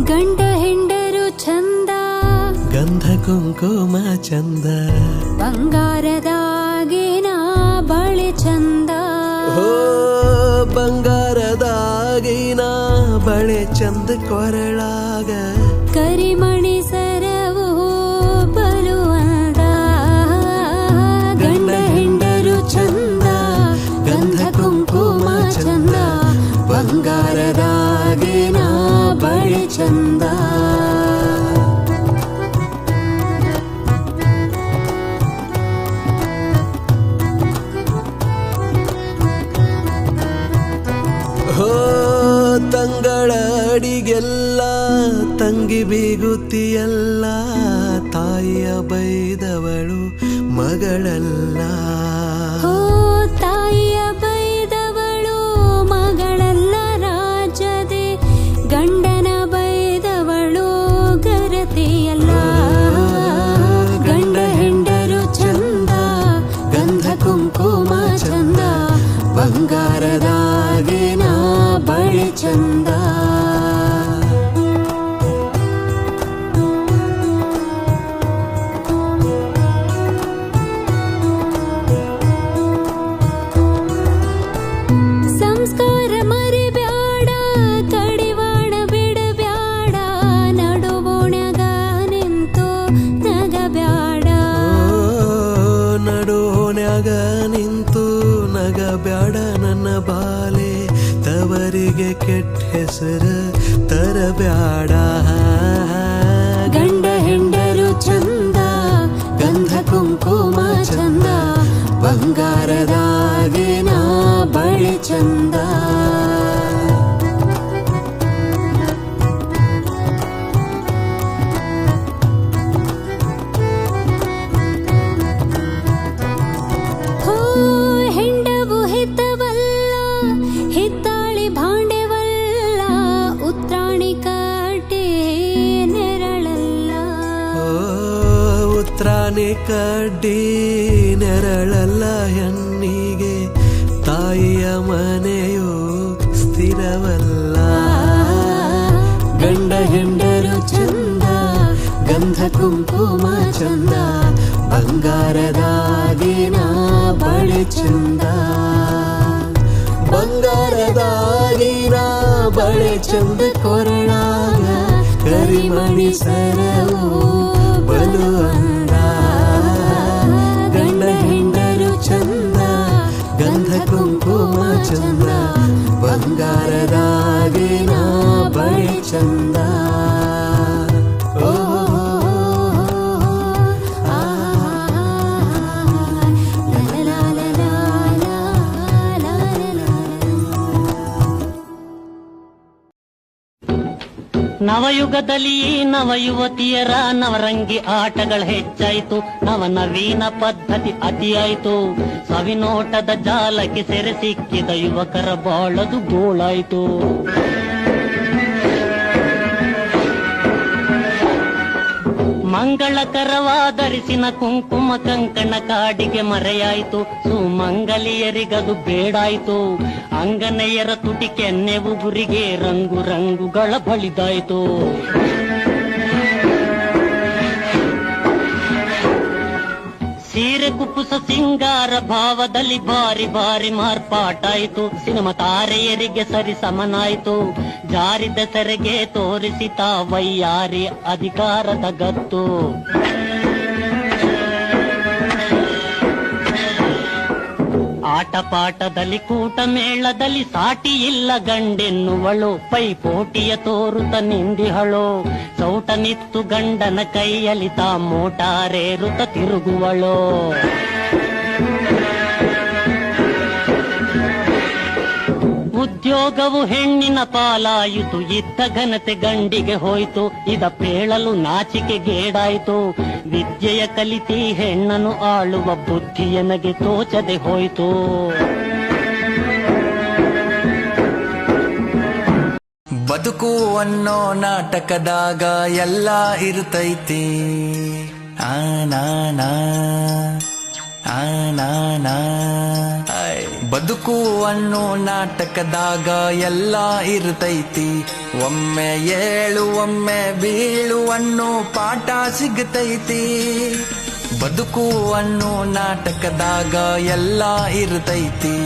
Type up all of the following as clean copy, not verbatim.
ಗಂಡ ಹೆಂಡರು ಚಂದ, ಗಂಧ ಕುಂಕುಮ ಚಂದ, ಬಂಗಾರದಾಗಿನ ಬಳೆ ಚಂದ. ಓ ಬಂಗಾರದಾಗಿನ ಬಳೆ ಚಂದ, ಕೊರಳಾಗ ಕರಿಮಣಿ ಸರವು ಬಲು ಅಂದ. ಗಂಡ ಹೆಂಡರು ಚಂದ, ಗಂಧ ಕುಂಕುಮ ಚಂದ, ಬಂಗಾರದಾಗಿನ ಬಳೆ ಚಂದ. ಹೋ ತಂಗಳ ಅಡಿಗೆಲ್ಲ ತಂಗಿ ಬೀಗುತ್ತಿಯಲ್ಲ, ತಾಯಿಯ ಬೈದವಳು ಮಗಳಲ್ಲ. ಹೋ ತಾಯಿಯ ಬೈದವಳು ಮಗಳಲ್ಲ ರಾಜದೆ, ಗಂಡನ ಬೈದವಳು ಗರತಿಯಲ್ಲ. ಗಂಡ ಹೆಂಡರು ಚಂದ, ಗಂಧ ಕುಂಕುಮ ಚಂದ, ಬಂಗಾರದಾಗಿನ ಬಳೆ ಚಂದ. ಸಂಸ್ಕಾರ ಮರಿಬ್ಯಾಡ, ಕಡಿವಾಣ ಬಿಡಬ್ಯಾಡ, ನಡುವೋಣ್ಯಾಗ ನಿಂತು ನಗಬ್ಯಾಡ. ನಡುವೋಣ್ಯಾಗ ನಿಂತು ನಗಬ್ಯಾಡ ನನ್ನ ಬಾಲೆ, ತವರಿಗೆ ಕೆಟ್ಟ ಹೆಸರು ತರಬ್ಯಾಡ. ಗಂಡ ಹೆಂಡರು ಚಂದ, ಗಂಧ ಕುಂಕುಮ ಚಂದ, ಬಂಗಾರದಾಗಿನ ಬಳೆ ಚಂದ. ಹೋ ಹೆಂಡವು ಹಿತವಲ್ಲ, ಹಿತ್ತಾಳಿ ಭಾಂಡೆವಲ್ಲ, ಉತ್ರಾಣಿ ಕಟ್ಟಿ ನೆರಳಲ್ಲ. ಉತ್ರಾಣಿ ಕಡ್ಡಿ ನೆರಳಲ್ಲ, ಹೆಣ್ಣಿಗೆ ತಾಯಿಯ ಮನೆಯು ಸ್ಥಿರವಲ್ಲ. ಗಂಡ ಹೆಂಡರು ಚಂದ, ಗಂಧ ಕುಂಕುಮ ಚಂದ, ಬಂಗಾರದಾಗಿನ ಬಳೆ ಚಂದ. ಬಂಗಾರದಾಗಿನ ಬಳೆ ಚಂದ, ಕೊರಳಾಗ ಕರಿಮಣಿ ಸರವು ಬಲು ಅಂದ. ಗಂಡ ಹೆಂಡರು ಚಂದ, ಗಂಧ ಕುಂಕುಮ ಚಂದ, ಬಂಗಾರದಾಗಿನ ಬಳೆ ಚಂದ. ಓ ನವಯುಗದಲ್ಲಿ ನವ ಯುವತಿಯರ ನವರಂಗಿ ಆಟಗಳು ಹೆಚ್ಚಾಯಿತು, ನವನವೀನ ಪದ್ಧತಿ ಅತಿಯಾಯಿತು. ಸವಿನೋಟದ ಜಾಲಕ್ಕೆ ಸೆರೆ ಸಿಕ್ಕಿದ ಯುವಕರ ಬಾಳದು ಗೋಳಾಯಿತು. ಮಂಗಳಕರವಾದರಿಸಿನ ಕುಂಕುಮ ಕಂಕಣ ಕಾಡಿಗೆ ಮರೆಯಾಯಿತು, ಸುಮಂಗಲಿಯರಿಗದು ಬೇಡಾಯಿತು. ಅಂಗನೆಯರ ತುಟಿ ಕೆನ್ನೆ ಉಗುರಿಗೆ ರಂಗು ರಂಗುಗಳ ಬಳಿದಾಯಿತು. ಸೀರೆ ಕುಪ್ಪುಸ ಸಿಂಗಾರ ಭಾವದಲ್ಲಿ ಬಾರಿ ಬಾರಿ ಮಾರ್ಪಾಟಾಯಿತು. ಸಿನಿಮಾ ತಾರೆಯರಿಗೆ ಸರಿ ಸಮನಾಯಿತು, ಜಾರಿದ ಸೆರೆಗೆ ತೋರಿಸಿ ತಾವಯ್ಯಾರಿ ಅಧಿಕಾರದ ಗತ್ತು. ಆಟ ಪಾಠದಲ್ಲಿ ಕೂಟ ಮೇಳದಲ್ಲಿ ಸಾಟಿ ಇಲ್ಲ ಗಂಡೆನ್ನುವಳು, ಪೈಪೋಟಿಯ ತೋರುತ ನಿಂದಿಹಳು. ಚೌಟ ನಿತ್ತು ಗಂಡನ ಕೈಯಲ್ಲಿ ತಾ ಮೋಟಾರೇರುತ ತಿರುಗುವಳು. ಉದ್ಯೋಗವು ಹೆಣ್ಣಿನ ಪಾಲಾಯಿತು, ಇದ್ದ ಘನತೆ ಗಂಡಿಗೆ ಹೋಯ್ತು. ಇದ ಪೇಳಲು ನಾಚಿಕೆಗೇಡಾಯಿತು, ವಿದ್ಯೆಯ ಕಲಿತಿ ಹೆಣ್ಣನ್ನು ಆಳುವ ಬುದ್ಧಿ ನನಗೆ ತೋಚದೆ ಹೋಯ್ತು. ಬದುಕು ಅನ್ನೋ ನಾಟಕದಾಗ ಎಲ್ಲ ಇರ್ತೈತಿ. ಬದುಕು ಅನ್ನೋ ನಾಟಕದಾಗ ಎಲ್ಲ ಇರ್ತೈತಿ, ಒಮ್ಮೆ ಏಳು ಒಮ್ಮೆ ಬೀಳು ಅನ್ನೋ ಪಾಠ ಸಿಗತೈತಿ. ಬದುಕು ಅನ್ನೋ ನಾಟಕದಾಗ ಎಲ್ಲ ಇರ್ತೈತಿ,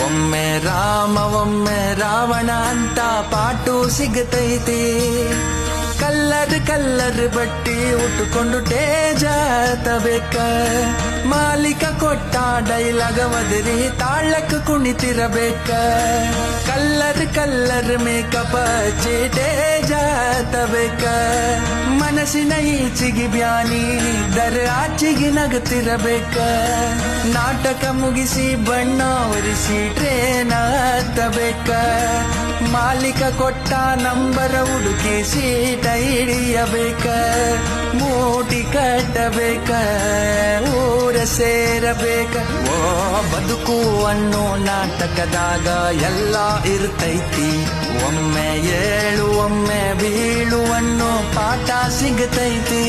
ಒಮ್ಮೆ ರಾಮ ಒಮ್ಮೆ ರಾವಣ ಅಂತ ಪಾಠ ಸಿಗತೈತಿ. ಕಲ್ಲರ್ ಬಟ್ಟಿ ಉಟ್ಟುಕೊಂಡು ಟೇಜ ಹತ್ತಬೇಕ, ಮಾಲೀಕ ಕೊಟ್ಟ ಡೈಲಾಗ ಒದರಿ ತಾಳಕ್ಕೆ ಕುಣಿತಿರಬೇಕ. ಕಲ್ಲರ್ ಮೇಕಪ್ ಹಚ್ಚಿ ಟೇಜ ಹತ್ತಬೇಕ, ಮನಸ್ಸಿನ ಈಚಿಗೆ ಬ್ಯಾನಿ ದರ ಆಚಿಗೆ ನಗತಿರಬೇಕ. ನಾಟಕ ಮುಗಿಸಿ ಬಣ್ಣ ಒರೆಸಿ ಟ್ರೇನ ಹತ್ತಬೇಕ, ಮಾಲೀಕ ಕೊಟ್ಟ ನಂಬರ ಹುಡುಕಿ ಸೀಟ ಹಿಡಿಯಬೇಕ. ಮೂಟಿ ಕಟ್ಟಬೇಕ, ಊರ ಸೇರಬೇಕ. ಓ ಬದುಕು ಅನ್ನೋ ನಾಟಕದಾಗ ಎಲ್ಲ ಇರ್ತೈತಿ, ಒಮ್ಮೆ ಏಳು ಒಮ್ಮೆ ಬೀಳು ಅನ್ನೋ ಪಾಠ ಸಿಗತೈತಿ.